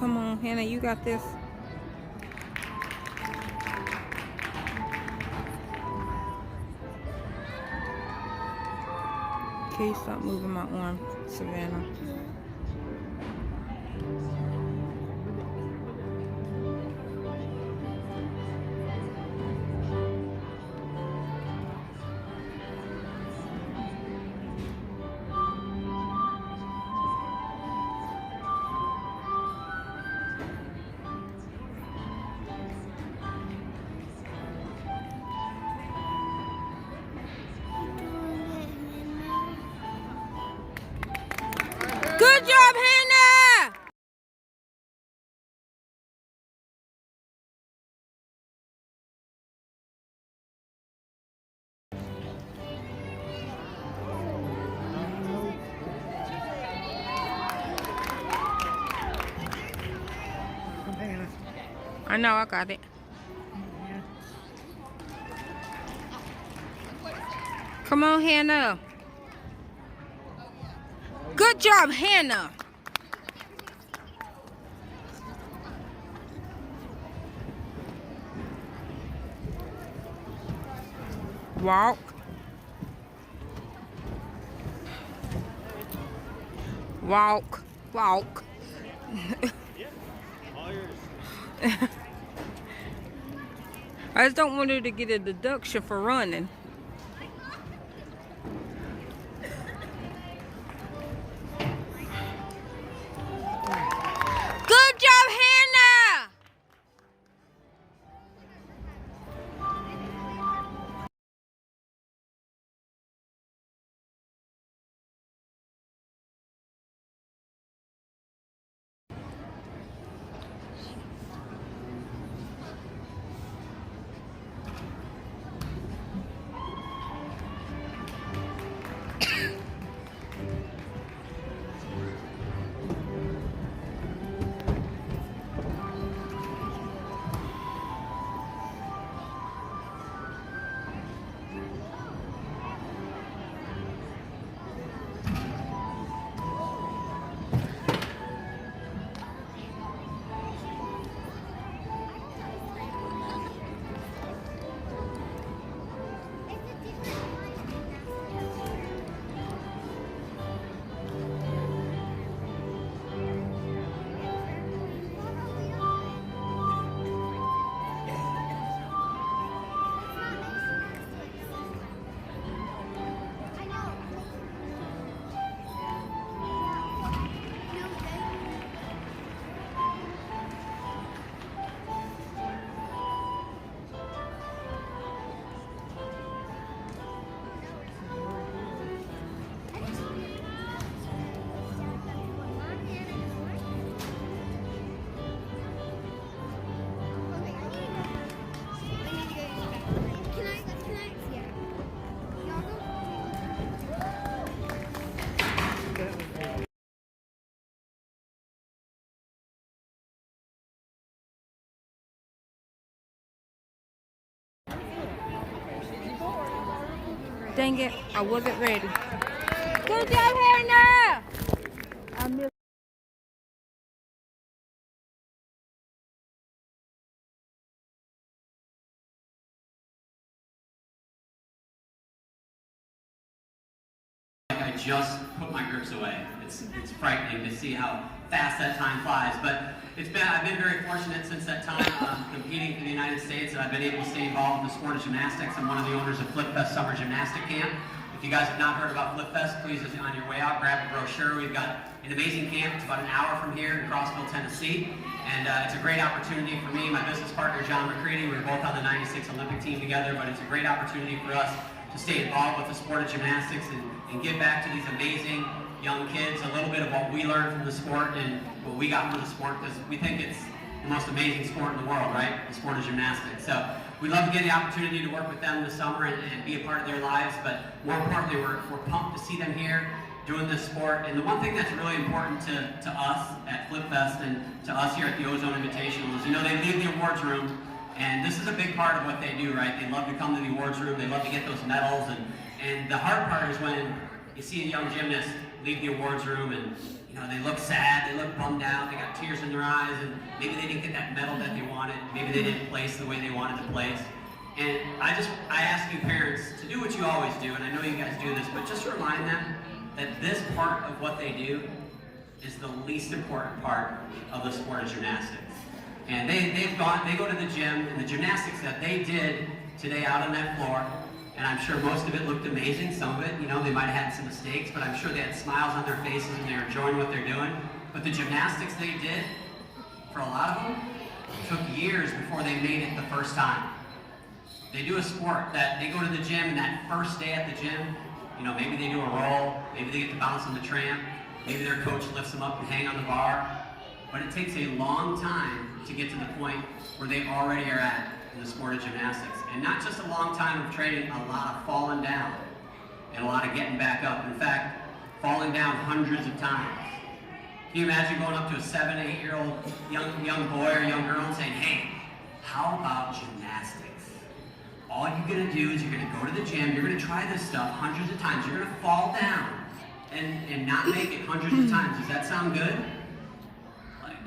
Come on, Hannah, you got this. Can you stop moving my arm, Savannah? Good job, Hannah! I know, I got it. Come on, Hannah. Good job, Hannah. Walk. Walk. Walk. I just don't want her to get a deduction for running. Good job, Hannah! Dang it, I wasn't ready. Good job, Hannah! I missed. I just put my grips away. It's frightening to see how fast that time flies. But I've been very fortunate since that time competing for the United States, and I've been able to stay involved in the sport of gymnastics. I'm one of the owners of Flip Fest Summer Gymnastic Camp. If you guys have not heard about Flip Fest, please, on your way out, grab a brochure. We've got an amazing camp. It's about an hour from here in Crossville, Tennessee. And it's a great opportunity for me and my business partner, John McCready. We were both on the '96 Olympic team together, but it's a great opportunity for us to stay involved with the sport of gymnastics and give back to these amazing young kids a little bit of what we learned from the sport and what we got from the sport, because we think it's the most amazing sport in the world, right? The sport of gymnastics. So we'd love to get the opportunity to work with them this summer and be a part of their lives, but more importantly, we're pumped to see them here doing this sport. And the one thing that's really important to us at Flip Fest and to us here at the Ozone Invitational is, you know, they leave the awards room, and this is a big part of what they do, right? They love to come to the awards room, they love to get those medals, and the hard part is when you see a young gymnast leave the awards room and they look sad, they look bummed out, they got tears in their eyes, and maybe they didn't get that medal that they wanted, maybe they didn't place the way they wanted to place. And I ask you parents to do what you always do, and I know you guys do this, but just remind them that this part of what they do is the least important part of the sport of gymnastics. And they go to the gym, and the gymnastics that they did today out on that floor, and I'm sure most of it looked amazing. Some of it, they might have had some mistakes, but I'm sure they had smiles on their faces and they're enjoying what they're doing. But the gymnastics they did, for a lot of them, took years before they made it the first time. They do a sport that they go to the gym, and that first day at the gym, maybe they do a roll, maybe they get to bounce on the tramp, maybe their coach lifts them up and hang on the bar. But it takes a long time to get to the point where they already are at in the sport of gymnastics. And not just a long time of training, a lot of falling down and a lot of getting back up. In fact, falling down hundreds of times. Can you imagine going up to a 7, 8-year-old young boy or young girl and saying, hey, how about gymnastics? All you're gonna do is you're gonna go to the gym, you're gonna try this stuff hundreds of times, you're gonna fall down and not make it hundreds of times. Does that sound good?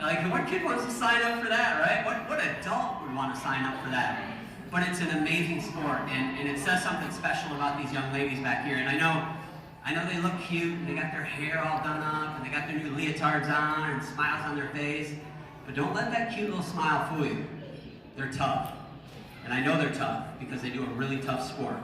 Like what kid wants to sign up for that, right? What adult would want to sign up for that? But it's an amazing sport, and it says something special about these young ladies back here. And I know they look cute, and they got their hair all done up, and they got their new leotards on, and smiles on their face. But don't let that cute little smile fool you. They're tough. And I know they're tough because they do a really tough sport.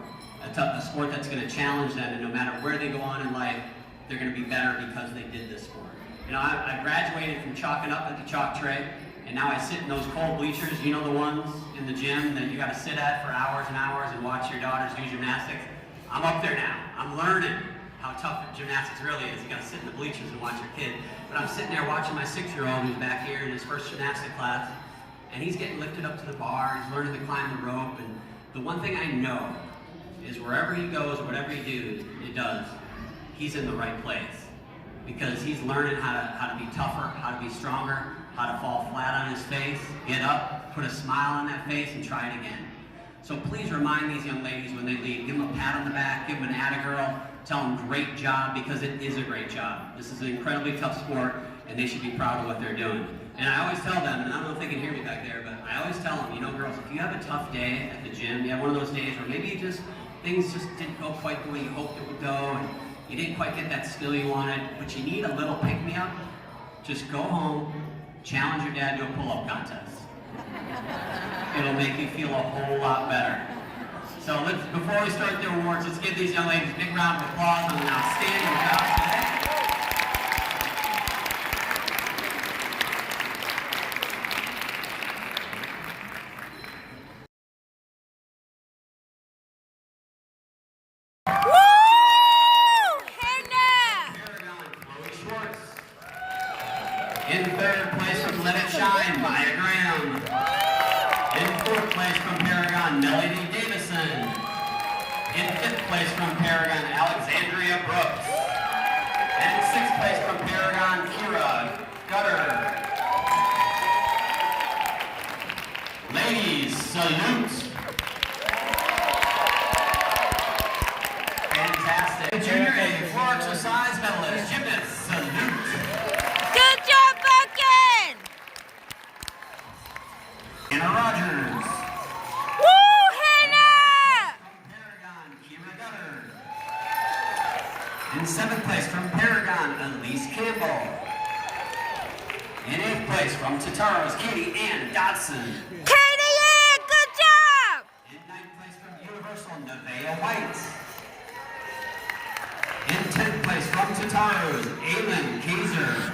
A sport that's going to challenge them, and no matter where they go on in life, they're going to be better because they did this sport. I graduated from chalking up at the chalk tray, and now I sit in those cold bleachers, the ones in the gym that you got to sit at for hours and hours and watch your daughters do gymnastics. I'm up there now. I'm learning how tough gymnastics really is. You got to sit in the bleachers and watch your kid. But I'm sitting there watching my 6-year-old who's back here in his first gymnastic class, and he's getting lifted up to the bar, he's learning to climb the rope, and the one thing I know is wherever he goes, whatever he does, he's in the right place. Because he's learning how to be tougher, how to be stronger, how to fall flat on his face, get up, put a smile on that face, and try it again. So please remind these young ladies when they leave, give them a pat on the back, give them an atta-girl, tell them great job, because it is a great job. This is an incredibly tough sport, and they should be proud of what they're doing. And I always tell them, and I don't know if they can hear me back there, but I always tell them, girls, if you have a tough day at the gym, you have one of those days where maybe things just didn't go quite the way you hoped it would go, and you didn't quite get that skill you wanted, but you need a little pick-me-up, just go home, challenge your dad to a pull-up contest. It'll make you feel a whole lot better. So before we start the awards, let's give these young ladies a big round of applause on an outstanding job today. In third place from Let It Shine, Maya Graham. In fourth place from Paragon, Melody Davison. In fifth place from Paragon, Alexandria Brooks. And sixth place from Paragon, Kira Gutter. Ladies, salute. Fantastic. Junior A floor exercise medalist, gymnast, salute. Good job, Buckin! Anna Rogers. Woo, Hannah! From Paragon, Kira Gutter. In seventh place from Paragon, Elise Campbell. In eighth place from Tataros, Katie Ann Dodson. Katie Ann, good job! In ninth place from Universal, Nevaeh White. In 10th place from Tataros, Aylin Kaiser.